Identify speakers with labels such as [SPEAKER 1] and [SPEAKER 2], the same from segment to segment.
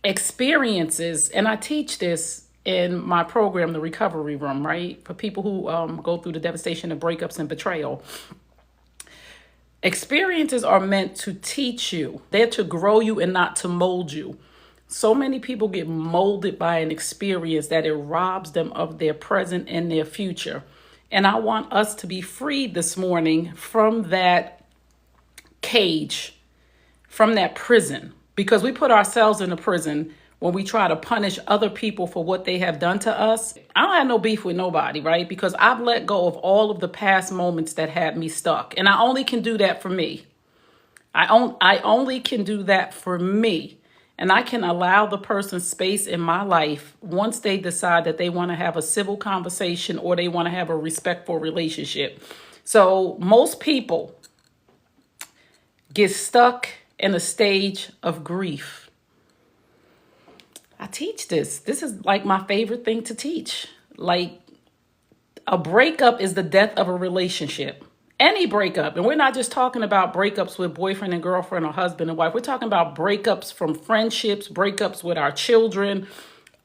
[SPEAKER 1] experiences, and I teach this in my program, the Recovery Room, right? For people who go through the devastation of breakups and betrayal. Experiences are meant to teach you. They're to grow you and not to mold you. So many people get molded by an experience that it robs them of their present and their future. And I want us to be freed this morning from that cage, from that prison, because we put ourselves in a prison when we try to punish other people for what they have done to us. I don't have no beef with nobody, right? Because I've let go of all of the past moments that had me stuck. And I only can do that for me. I only can do that for me. And I can allow the person space in my life once they decide that they want to have a civil conversation or they want to have a respectful relationship. So most people get stuck in a stage of grief. I teach this. This is like my favorite thing to teach. Like, a breakup is the death of a relationship. Any breakup. And we're not just talking about breakups with boyfriend and girlfriend or husband and wife. We're talking about breakups from friendships, breakups with our children.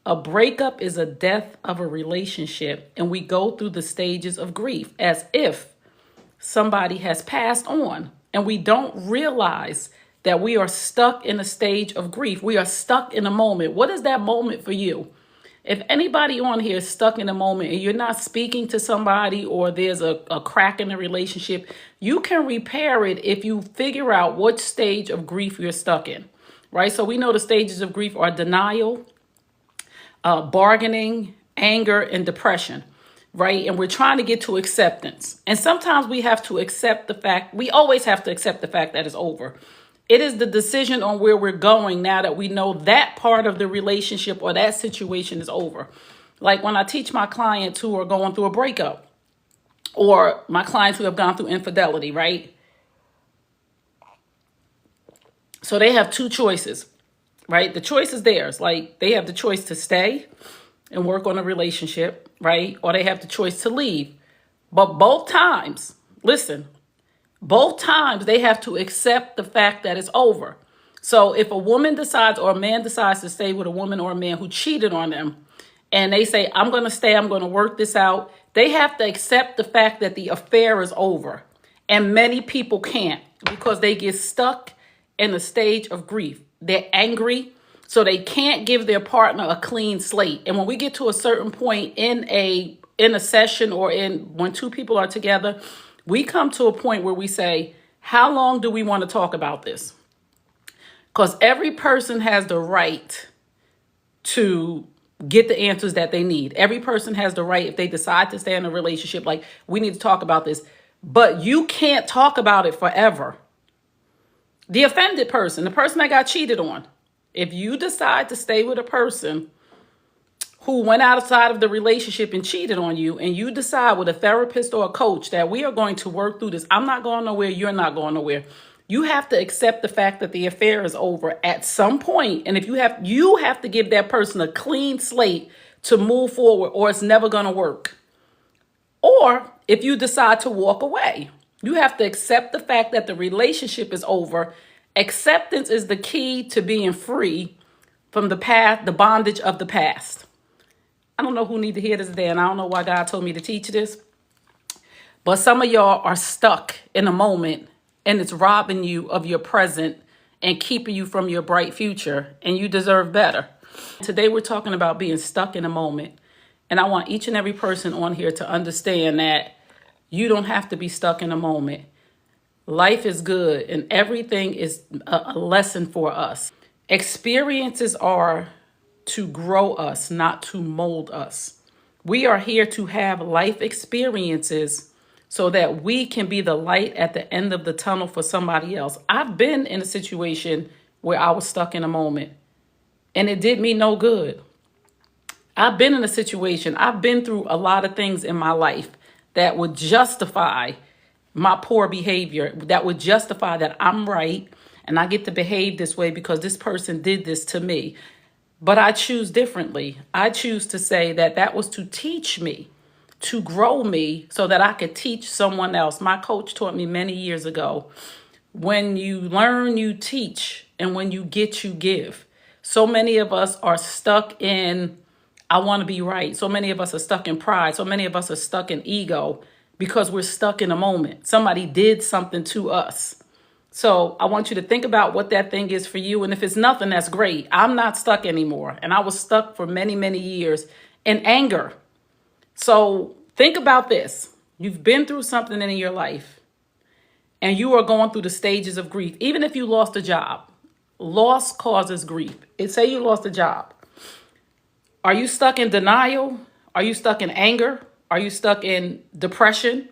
[SPEAKER 1] A breakup is a death of a relationship. And we go through the stages of grief as if somebody has passed on. And we don't realize that we are stuck in a stage of grief. We are stuck in a moment. What is that moment for you? If anybody on here is stuck in a moment and you're not speaking to somebody or there's a crack in the relationship, you can repair it if you figure out what stage of grief you're stuck in, right? So we know the stages of grief are denial, bargaining, anger, and depression, right? And we're trying to get to acceptance. And sometimes we have to accept the fact, we always have to accept the fact that it's over. It is the decision on where we're going now that we know that part of the relationship or that situation is over. Like when I teach my clients who are going through a breakup or my clients who have gone through infidelity, right? So they have two choices, right? The choice is theirs. Like they have the choice to stay and work on a relationship, right? Or they have the choice to leave. But both times, listen, both times they have to accept the fact that it's over. So if a woman decides or a man decides to stay with a woman or a man who cheated on them and they say, I'm going to stay, I'm going to work this out, they have to accept the fact that the affair is over. And many people can't because they get stuck in a stage of grief. They're angry, so they can't give their partner a clean slate. And when we get to a certain point in a session or when two people are together, we come to a point where we say, how long do we want to talk about this? Because every person has the right to get the answers that they need. Every person has the right, if they decide to stay in a relationship, like, we need to talk about this. But you can't talk about it forever. The offended person, the person that got cheated on, if you decide to stay with a person who went outside of the relationship and cheated on you, and you decide with a therapist or a coach that we are going to work through this, I'm not going nowhere, you're not going nowhere. You have to accept the fact that the affair is over at some point. And if you have to give that person a clean slate to move forward, or it's never going to work. Or if you decide to walk away, you have to accept the fact that the relationship is over. Acceptance is the key to being free from the bondage of the past. I don't know who need to hear this today, and I don't know why God told me to teach this. But some of y'all are stuck in a moment, and it's robbing you of your present and keeping you from your bright future, and you deserve better. Today we're talking about being stuck in a moment, and I want each and every person on here to understand that you don't have to be stuck in a moment. Life is good, and everything is a lesson for us. Experiences are to grow us, not to mold us. We are here to have life experiences so that we can be the light at the end of the tunnel for somebody else. I've been in a situation where I was stuck in a moment and it did me no good. I've been in a situation, I've been through a lot of things in my life that would justify my poor behavior, that would justify that I'm right and I get to behave this way because this person did this to me. But I choose differently. I choose to say that that was to teach me, to grow me so that I could teach someone else. My coach taught me many years ago, when you learn, you teach, and when you get, you give. So many of us are stuck in, I want to be right. So many of us are stuck in pride. So many of us are stuck in ego because we're stuck in a moment. Somebody did something to us. So I want you to think about what that thing is for you. And if it's nothing, that's great. I'm not stuck anymore. And I was stuck for many, many years in anger. So think about this. You've been through something in your life and you are going through the stages of grief. Even if you lost a job, loss causes grief. Say you lost a job. Are you stuck in denial? Are you stuck in anger? Are you stuck in depression?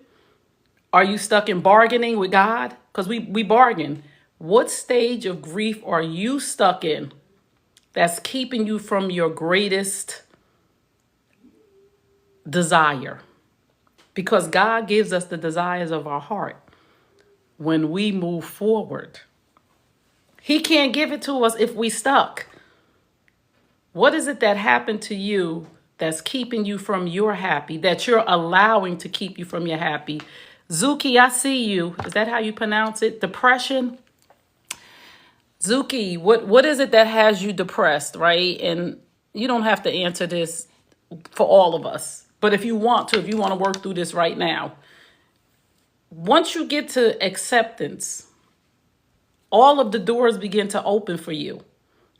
[SPEAKER 1] Are you stuck in bargaining with God? Because we bargain. What stage of grief are you stuck in that's keeping you from your greatest desire? Because God gives us the desires of our heart when we move forward. He can't give it to us if we stuck. What is it that happened to you that's keeping you from your happy, that you're allowing to keep you from your happy? Zuki, I see you. Is that how you pronounce it? Depression? Zuki, what is it that has you depressed, right? And you don't have to answer this for all of us. But if you want to work through this right now, once you get to acceptance, all of the doors begin to open for you,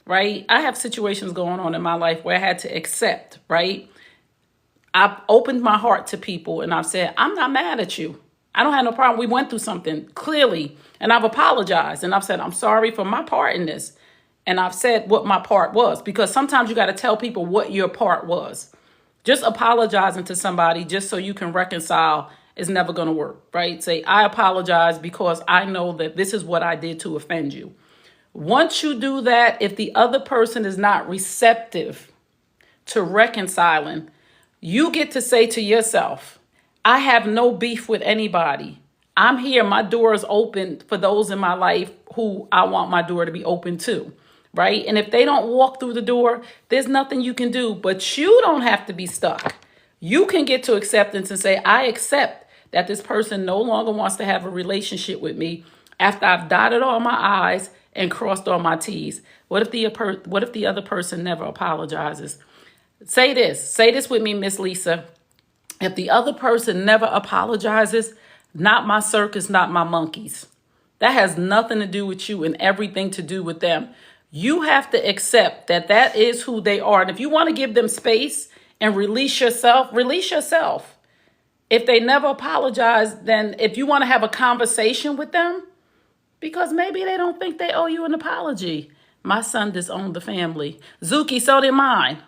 [SPEAKER 1] right? I have situations going on in my life where I had to accept, right? I've opened my heart to people and I've said, I'm not mad at you. I don't have no problem. We went through something clearly and I've apologized and I've said, I'm sorry for my part in this. And I've said what my part was, because sometimes you got to tell people what your part was. Just apologizing to somebody just so you can reconcile is never going to work, right? Say, I apologize because I know that this is what I did to offend you. Once you do that, if the other person is not receptive to reconciling, you get to say to yourself, I have no beef with anybody. I'm here. My door is open for those in my life who I want my door to be open to, right? And if they don't walk through the door, there's nothing you can do, but you don't have to be stuck. You can get to acceptance and say, I accept that this person no longer wants to have a relationship with me after I've dotted all my I's and crossed all my T's. What if the other person never apologizes? Say this with me, Miss Lisa. If the other person never apologizes, not my circus, not my monkeys. That has nothing to do with you and everything to do with them. You have to accept that that is who they are. And if you want to give them space and release yourself, release yourself. If they never apologize, then if you want to have a conversation with them, because maybe they don't think they owe you an apology. My son disowned the family. Zuki, so did mine.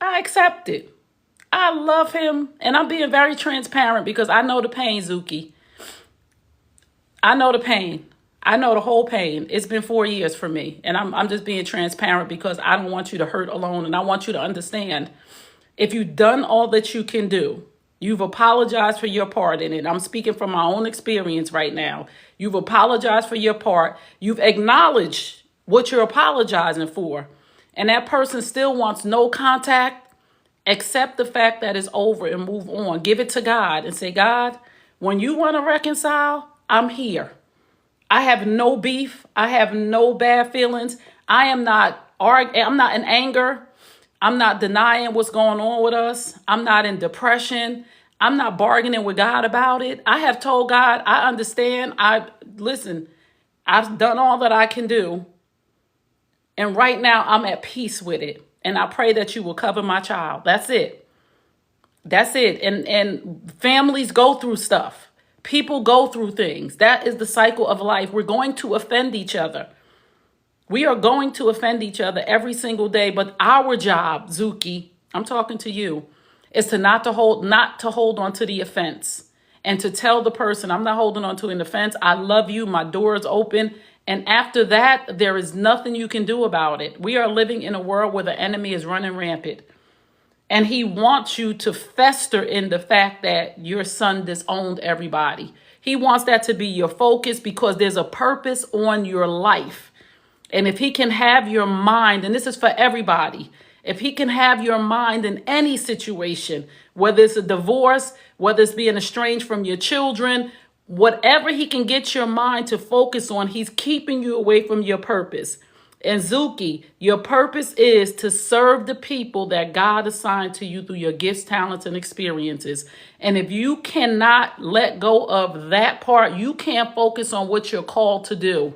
[SPEAKER 1] I accept it. I love him, and I'm being very transparent because I know the pain, Zuki. I know the pain. I know the whole pain. It's been 4 years for me, and I'm just being transparent because I don't want you to hurt alone, and I want you to understand, if you've done all that you can do, you've apologized for your part in it. I'm speaking from my own experience right now. You've apologized for your part. You've acknowledged what you're apologizing for, and that person still wants no contact. Accept the fact that it's over and move on. Give it to God and say, God, when you want to reconcile, I'm here. I have no beef. I have no bad feelings. I'm not in anger. I'm not denying what's going on with us. I'm not in depression. I'm not bargaining with God about it. I have told God, I understand. Listen, I've done all that I can do. And right now I'm at peace with it. And I pray that you will cover my child. That's it. That's it. And families go through stuff. People go through things. That is the cycle of life. We're going to offend each other. We are going to offend each other every single day. But our job, Zuki, I'm talking to you, is to not to hold on to the offense and to tell the person, I'm not holding on to an offense. I love you. My door is open. And after that, there is nothing you can do about it. We are living in a world where the enemy is running rampant. And he wants you to fester in the fact that your son disowned everybody. He wants that to be your focus because there's a purpose on your life. And if he can have your mind, and this is for everybody, if he can have your mind in any situation, whether it's a divorce, whether it's being estranged from your children, Whatever he can get your mind to focus on, he's keeping you away from your purpose. And Zuki, your purpose is to serve the people that God assigned to you through your gifts, talents, and experiences. And if you cannot let go of that part, you can't focus on what you're called to do.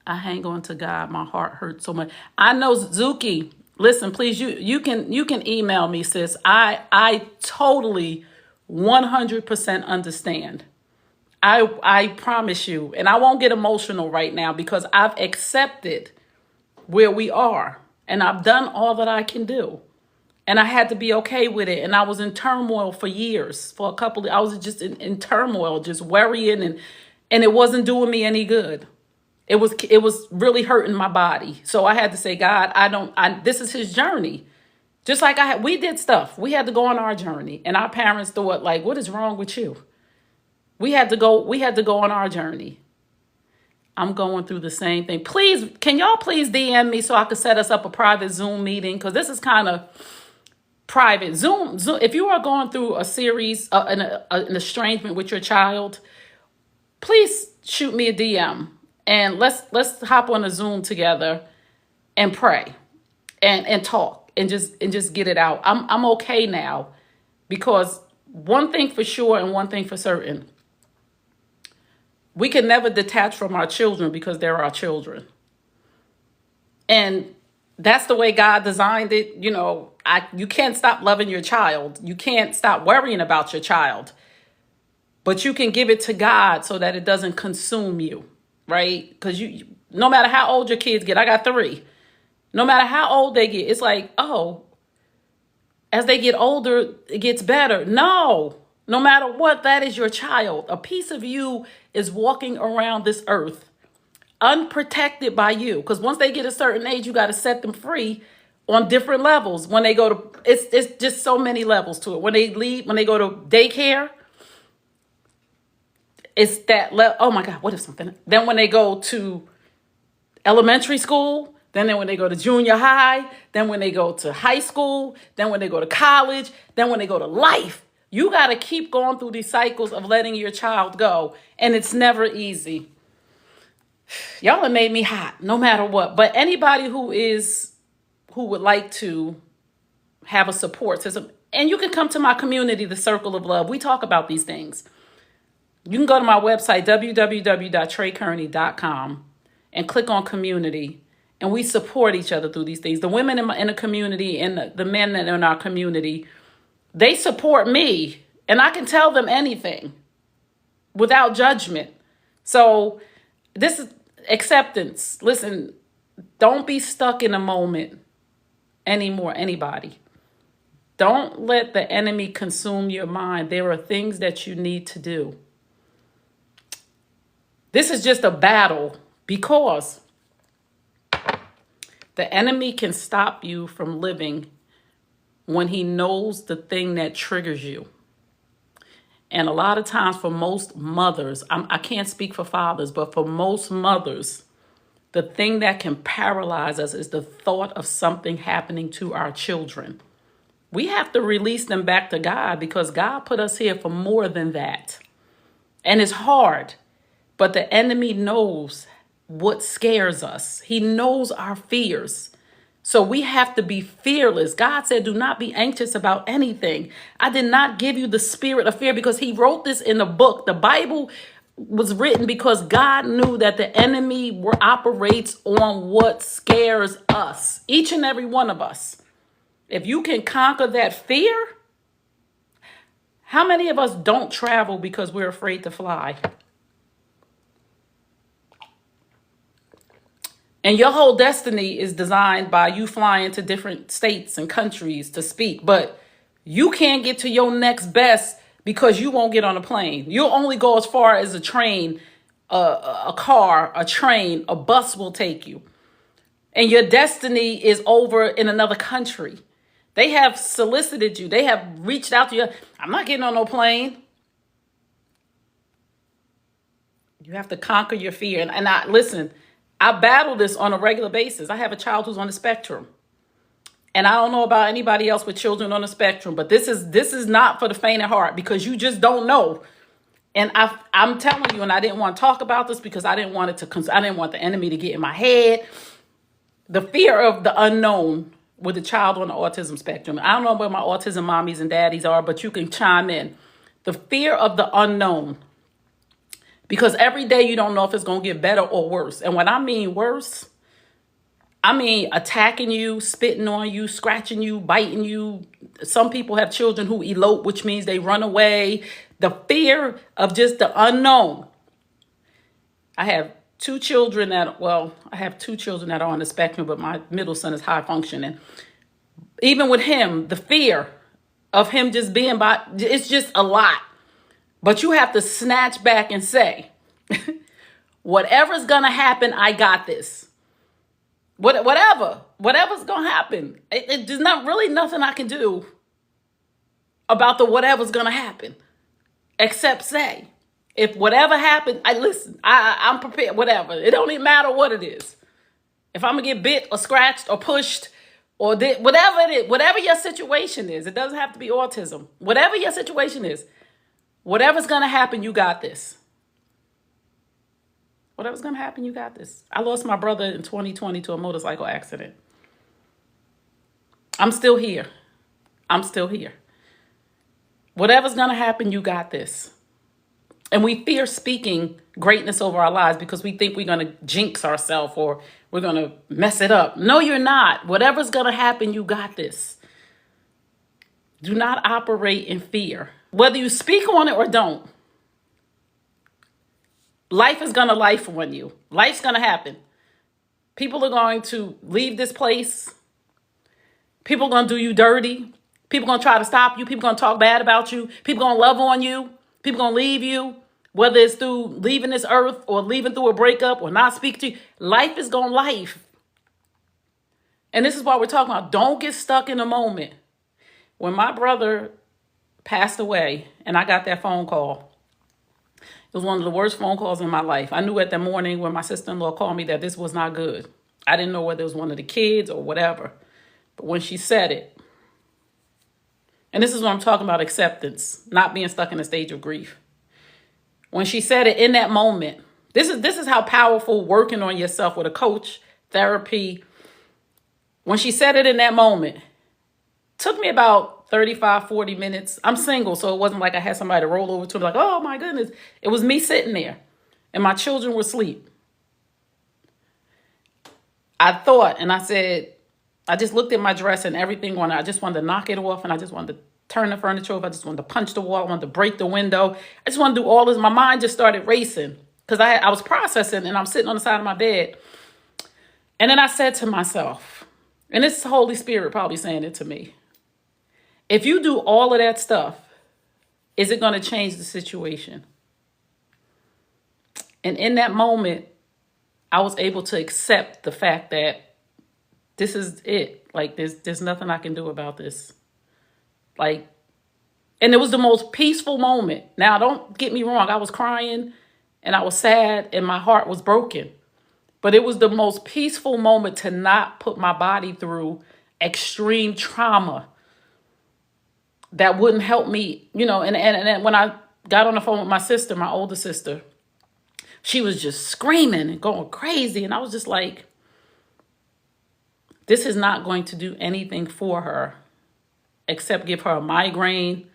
[SPEAKER 1] I hang on to God. My heart hurts so much. I know, Zuki, listen, please, you can email me, sis. I totally 100% understand. I promise you, and I won't get emotional right now because I've accepted where we are and I've done all that I can do. And I had to be okay with it. And I was in turmoil for years, for a couple of, I was just in turmoil, just worrying, and it wasn't doing me any good. It was really hurting my body. So I had to say, God, this is his journey. Just like we did stuff. We had to go on our journey. And our parents thought, like, what is wrong with you? We had to go on our journey. I'm going through the same thing. Please, can y'all please DM me so I can set us up a private Zoom meeting? Because this is kind of private. Zoom, if you are going through a series, an estrangement with your child, please shoot me a DM. And let's hop on a Zoom together and pray and talk and just get it out. I'm okay now, because one thing for sure and one thing for certain, we can never detach from our children because they're our children. And that's the way God designed it. You know, you can't stop loving your child. You can't stop worrying about your child. But you can give it to God so that it doesn't consume you, right? Because no matter how old your kids get, I got 3. No matter how old they get, it's like, oh, as they get older, it gets better. No matter what, that is your child. A piece of you is walking around this earth unprotected by you. Because once they get a certain age, you got to set them free on different levels. When they go to, it's just so many levels to it. When they leave, when they go to daycare, it's that oh my God, what if something? Then when they go to elementary school, then when they go to junior high, then when they go to high school, then when they go to college, then when they go to life, you got to keep going through these cycles of letting your child go. And it's never easy. Y'all have made me hot no matter what. But anybody who would like to have a support system, and you can come to my community, the Circle of Love. We talk about these things. You can go to my website, www.treykearney.com, and click on community. And we support each other through these things. The women in the community and the men that are in our community, they support me. And I can tell them anything without judgment. So this is acceptance. Listen, don't be stuck in a moment anymore, anybody. Don't let the enemy consume your mind. There are things that you need to do. This is just a battle because the enemy can stop you from living when he knows the thing that triggers you. And a lot of times for most mothers, I can't speak for fathers, but for most mothers, the thing that can paralyze us is the thought of something happening to our children. We have to release them back to God because God put us here for more than that. And it's hard, but the enemy knows what scares us. He knows our fears. So we have to be fearless. God said, do not be anxious about anything. I did not give you the spirit of fear, because he wrote this in the book. The Bible was written because God knew that the enemy operates on what scares us, each and every one of us. If you can conquer that fear, how many of us don't travel because we're afraid to fly? And your whole destiny is designed by you flying to different states and countries to speak. But you can't get to your next best because you won't get on a plane. You'll only go as far as a train, a car, a train, a bus will take you. And your destiny is over in another country. They have solicited you. They have reached out to you. I'm not getting on no plane. You have to conquer your fear. And listen, I battle this on a regular basis. I have a child who's on the spectrum. And I don't know about anybody else with children on the spectrum, but this is not for the faint of heart, because you just don't know. And I'm telling you, and I didn't want to talk about this because I didn't want I didn't want the enemy to get in my head. The fear of the unknown with a child on the autism spectrum. I don't know where my autism mommies and daddies are, but you can chime in. The fear of the unknown. Because every day you don't know if it's going to get better or worse. And when I mean worse, I mean attacking you, spitting on you, scratching you, biting you. Some people have children who elope, which means they run away. The fear of just the unknown. I have two children that are on the spectrum, but my middle son is high functioning. Even with him, the fear of him just being it's just a lot. But you have to snatch back and say, whatever's going to happen, I got this. Whatever's going to happen. There's not really nothing I can do about the whatever's going to happen, except say, if whatever happened, I'm prepared, whatever. It don't even matter what it is. If I'm going to get bit or scratched or pushed or whatever it is, whatever your situation is, it doesn't have to be autism. Whatever your situation is, whatever's going to happen, you got this. Whatever's going to happen, you got this. I lost my brother in 2020 to a motorcycle accident. I'm still here. Whatever's going to happen, you got this. And we fear speaking greatness over our lives because we think we're going to jinx ourselves or we're going to mess it up. No, you're not. Whatever's going to happen, you got this. Do not operate in fear. Whether you speak on it or don't. Life is going to life on you. Life's going to happen. People are going to leave this place. People are going to do you dirty. People are going to try to stop you. People are going to talk bad about you. People are going to love on you. People are going to leave you. Whether it's through leaving this earth or leaving through a breakup or not speak to you. Life is going to life. And this is why we're talking about don't get stuck in a moment. When my brother passed away and I got that phone call, it was one of the worst phone calls in my life. I knew at that morning when my sister-in-law called me that this was not good. I didn't know whether it was one of the kids or whatever. But when she said it, and this is what I'm talking about, acceptance, not being stuck in a stage of grief. When she said it in that moment, this is how powerful working on yourself with a coach, therapy. When she said it in that moment, took me about 35, 40 minutes. I'm single, so it wasn't like I had somebody to roll over to me like, oh my goodness. It was me sitting there and my children were asleep. I thought, and I said, I just looked at my dress and everything on it. I just wanted to knock it off and I just wanted to turn the furniture over. I just wanted to punch the wall. I wanted to break the window. I just wanted to do all this. My mind just started racing because I was processing and I'm sitting on the side of my bed. And then I said to myself, and this is the Holy Spirit probably saying it to me, if you do all of that stuff, is it going to change the situation? And in that moment, I was able to accept the fact that this is it. Like, there's nothing I can do about this. Like, and it was the most peaceful moment. Now, don't get me wrong. I was crying and I was sad and my heart was broken. But it was the most peaceful moment to not put my body through extreme trauma that wouldn't help me, and when I got on the phone with my sister, my older sister, she was just screaming and going crazy. And I was just like, this is not going to do anything for her except give her a migraine,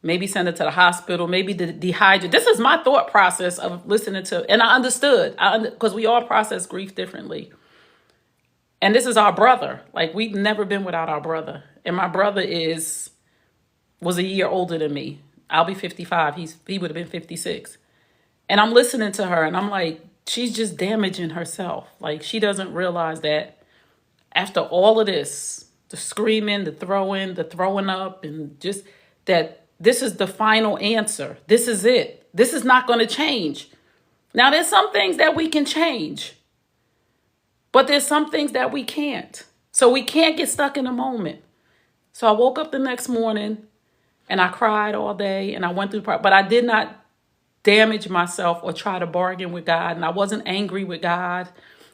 [SPEAKER 1] maybe send her to the hospital, maybe dehydrate. This is my thought process of listening to, and I understood, because we all process grief differently. And this is our brother. Like, we've never been without our brother. And my brother was a year older than me. I'll be 55. He would have been 56. And I'm listening to her and I'm like, she's just damaging herself. Like, she doesn't realize that after all of this, the screaming, the throwing up, and just that this is the final answer. This is it. This is not going to change. Now, there's some things that we can change, but there's some things that we can't. So we can't get stuck in a moment. So I woke up the next morning and I cried all day and I went through, but I did not damage myself or try to bargain with God. And I wasn't angry with God.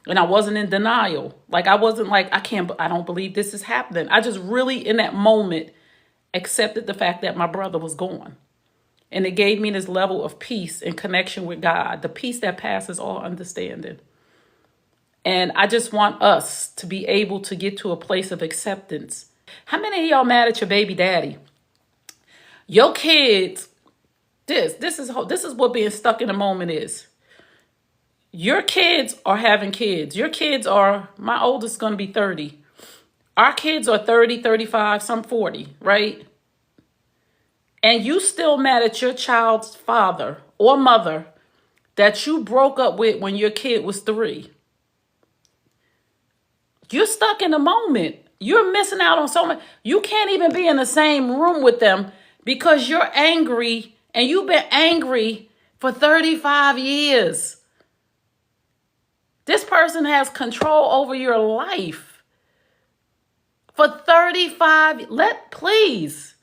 [SPEAKER 1] And I wasn't in denial. Like, I wasn't like, I don't believe this is happening. I just really, in that moment, accepted the fact that my brother was gone. And it gave me this level of peace and connection with God, the peace that passes all understanding. And I just want us to be able to get to a place of acceptance. How many of y'all mad at your baby daddy? Your kids, this is what being stuck in a moment is. Your kids are having kids. Your kids are, my oldest going to be 30. Our kids are 30, 35, some 40, right? And you still mad at your child's father or mother that you broke up with when your kid was 3. You're stuck in the moment. You're missing out on so much. You can't even be in the same room with them because you're angry, and you've been angry for 35 years. This person has control over your life for 35. Please.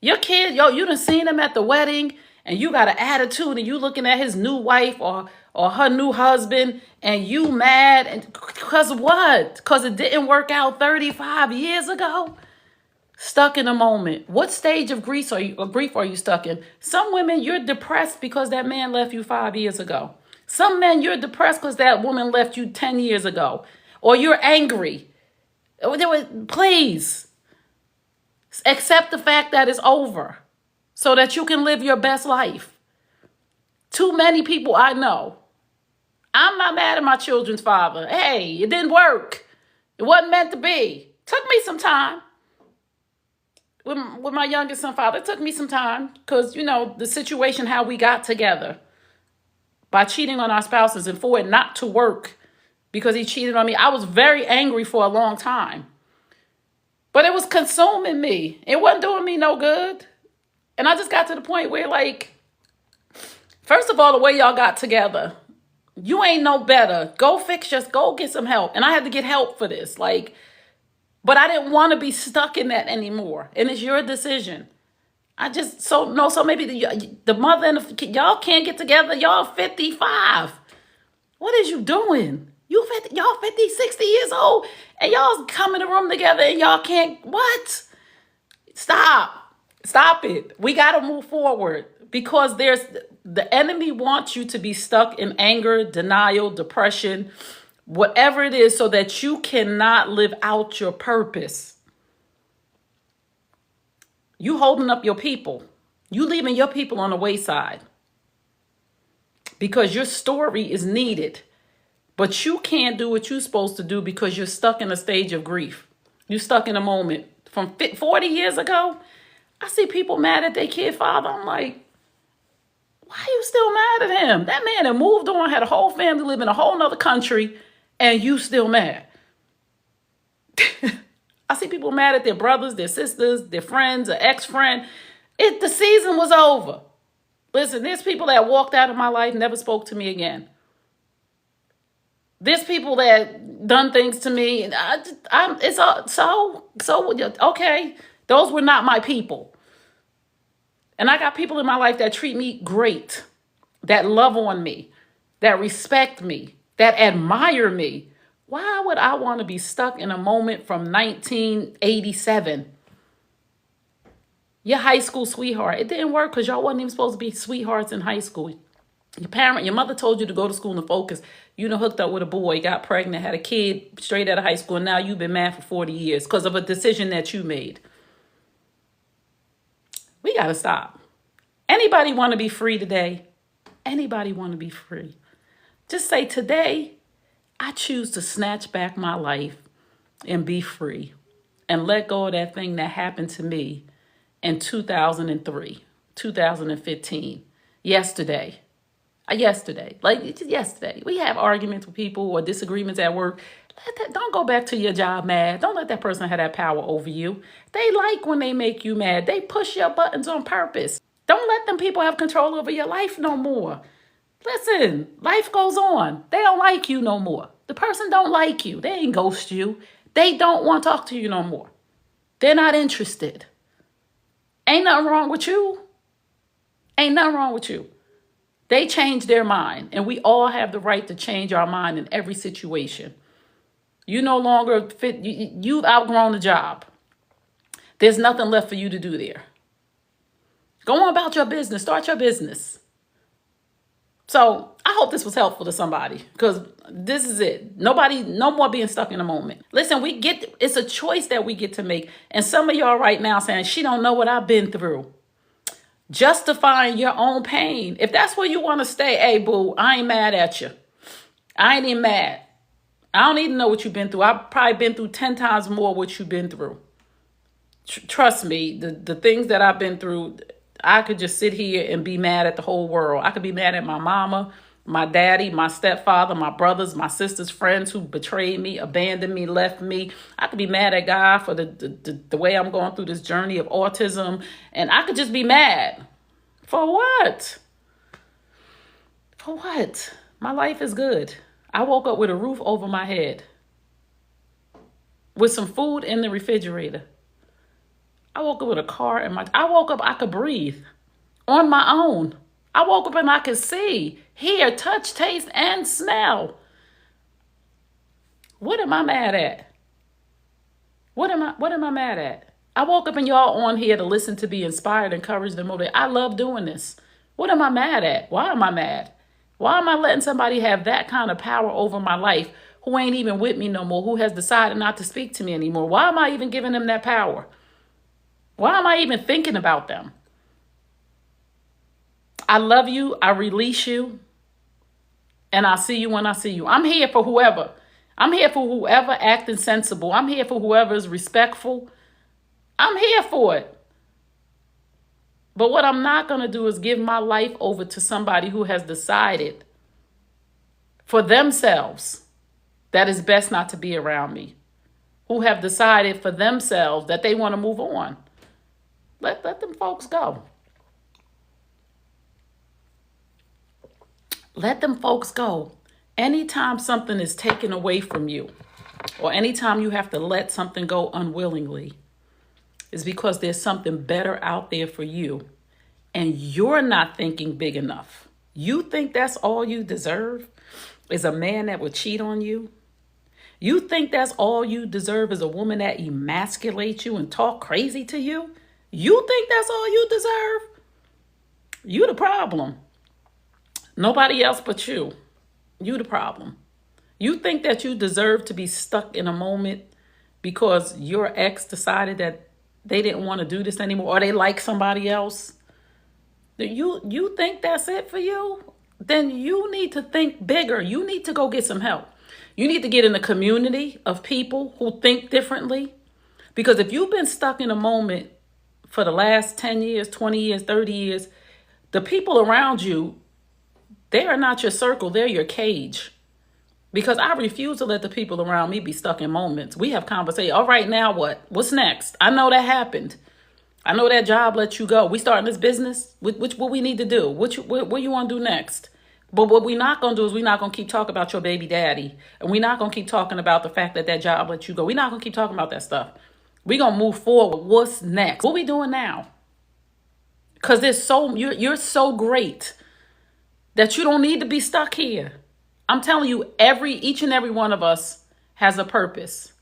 [SPEAKER 1] Your kid, you done seen him at the wedding, and you got an attitude, and you looking at his new wife or her new husband, and you mad, and because what? Because it didn't work out 35 years ago? Stuck in a moment. What stage of grief are you stuck in? Some women, you're depressed because that man left you 5 years ago. Some men, you're depressed because that woman left you 10 years ago. Or you're angry. Please. Accept the fact that it's over so that you can live your best life. Too many people I know. I'm not mad at my children's father. Hey, it didn't work. It wasn't meant to be. Took me some time. With my youngest son father, it took me some time because, the situation, how we got together by cheating on our spouses, and for it not to work because he cheated on me. I was very angry for a long time. But it was consuming me. It wasn't doing me no good. And I just got to the point where, first of all, the way y'all got together, you ain't no better. Go get some help. And I had to get help for this. But I didn't want to be stuck in that anymore. And it's your decision. So maybe the mother and y'all can't get together. Y'all 55. What is you doing? Y'all 50, 60 years old, and y'all come in the room together and y'all can't, what? Stop it. We got to move forward because the enemy wants you to be stuck in anger, denial, depression, whatever it is, so that you cannot live out your purpose. You holding up your people. You leaving your people on the wayside because your story is needed. But you can't do what you're supposed to do because you're stuck in a stage of grief. You're stuck in a moment. From 40 years ago, I see people mad at their kid father. I'm like, why are you still mad at him? That man had moved on, had a whole family, live in a whole nother country, and you still mad. I see people mad at their brothers, their sisters, their friends, an ex-friend. The season was over. Listen, there's people that walked out of my life, never spoke to me again. There's people that done things to me. And okay. Those were not my people. And I got people in my life that treat me great, that love on me, that respect me, that admire me. Why would I want to be stuck in a moment from 1987? Your high school sweetheart. It didn't work because y'all wasn't even supposed to be sweethearts in high school. Your mother told you to go to school and focus. You done hooked up with a boy, got pregnant, had a kid straight out of high school, and now you've been mad for 40 years because of a decision that you made. We got to stop. Anybody want to be free today? Anybody want to be free? Just say, today, I choose to snatch back my life and be free and let go of that thing that happened to me in 2003, 2015, yesterday. Yesterday. We have arguments with people or disagreements at work. Don't go back to your job mad. Don't let that person have that power over you. They like when they make you mad. They push your buttons on purpose. Don't let them people have control over your life no more. Listen, life goes on. They don't like you no more. The person don't like you. They ain't ghost you. They don't want to talk to you no more. They're not interested. Ain't nothing wrong with you. Ain't nothing wrong with you. They changed their mind, and we all have the right to change our mind in every situation. You no longer fit. You've outgrown the job. There's nothing left for you to do there. Go on about your business. Start your business. So I hope this was helpful to somebody, because this is it. No more being stuck in a moment. Listen, it's a choice that we get to make. And some of y'all right now saying, she don't know what I've been through. Justifying your own pain. If that's where you want to stay, hey, boo, I ain't mad at you. I ain't even mad. I don't even know what you've been through. I've probably been through 10 times more what you've been through. Trust me, the things that I've been through, I could just sit here and be mad at the whole world. I could be mad at my mama, my daddy, my stepfather, my brothers, my sisters, friends who betrayed me, abandoned me, left me. I could be mad at God for the way I'm going through this journey of autism. And I could just be mad. For what? For what? My life is good. I woke up with a roof over my head, with some food in the refrigerator. I woke up with a car in I woke up, I could breathe on my own. I woke up and I could see, hear, touch, taste, and smell. What am I mad at? What am I mad at? I woke up and y'all on here to listen, to be inspired, encouraged, and motivated. I love doing this. What am I mad at? Why am I mad? Why am I letting somebody have that kind of power over my life who ain't even with me no more, who has decided not to speak to me anymore? Why am I even giving them that power? Why am I even thinking about them? I love you. I release you. And I'll see you when I see you. I'm here for whoever. I'm here for whoever acting sensible. I'm here for whoever is respectful. I'm here for it. But what I'm not going to do is give my life over to somebody who has decided for themselves that it's best not to be around me, who have decided for themselves that they want to move on. Let them folks go. Let them folks go. Anytime something is taken away from you, or anytime you have to let something go unwillingly, is because there's something better out there for you, and you're not thinking big enough. You think that's all you deserve is a man that would cheat on you? You think that's all you deserve is a woman that emasculates you and talk crazy to you? You think that's all you deserve? You the problem. Nobody else but you. You the problem. You think that you deserve to be stuck in a moment because your ex decided that they didn't want to do this anymore, or they like somebody else? You think that's it for you? Then you need to think bigger. You need to go get some help. You need to get in a community of people who think differently. Because if you've been stuck in a moment for the last 10 years, 20 years, 30 years, the people around you, they are not your circle. They're your cage. Because I refuse to let the people around me be stuck in moments. We have conversation. All right, now what? What's next? I know that happened. I know that job let you go. We starting this business. What we need to do? What you want to do next? But what we're not going to do is we're not going to keep talking about your baby daddy. And we're not going to keep talking about the fact that that job let you go. We're not going to keep talking about that stuff. We're going to move forward. What's next? What we doing now? Because you're so great that you don't need to be stuck here. I'm telling you, each and every one of us has a purpose.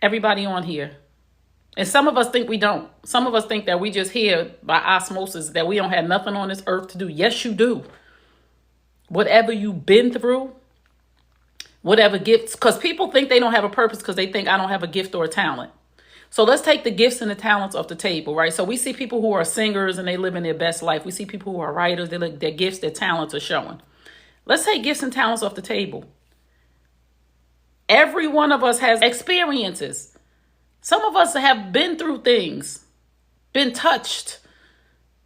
[SPEAKER 1] Everybody on here. And some of us think we don't. Some of us think that we just here by osmosis, that we don't have nothing on this earth to do. Yes, you do. Whatever you've been through, whatever gifts, because people think they don't have a purpose because they think I don't have a gift or a talent. So let's take the gifts and the talents off the table, right? So we see people who are singers and they live in their best life. We see people who are writers, their gifts, their talents are showing. Let's take gifts and talents off the table. Every one of us has experiences. Some of us have been through things, been touched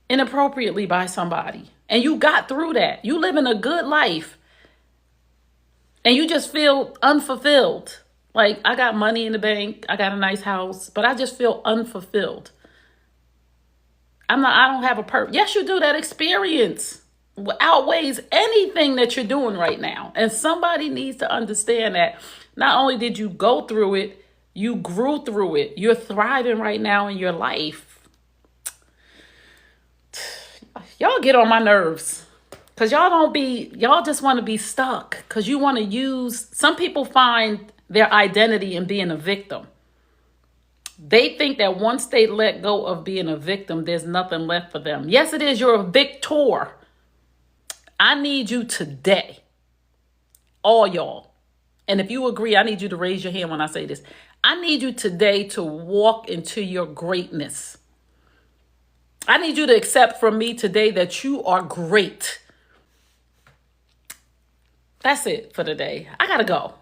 [SPEAKER 1] inappropriately by somebody, and you got through that. You living a good life, and you just feel unfulfilled. Like, I got money in the bank, I got a nice house, but I just feel unfulfilled. I don't have a purpose. Yes, you do. That experience outweighs anything that you're doing right now. And somebody needs to understand that not only did you go through it, you grew through it. You're thriving right now in your life. Y'all get on my nerves. Because y'all just want to be stuck. Because you want to use, some people find their identity in being a victim. They think that once they let go of being a victim, there's nothing left for them. Yes, it is. You're a victor. I need you today, all y'all. And if you agree, I need you to raise your hand when I say this. I need you today to walk into your greatness. I need you to accept from me today that you are great. That's it for today. I gotta go.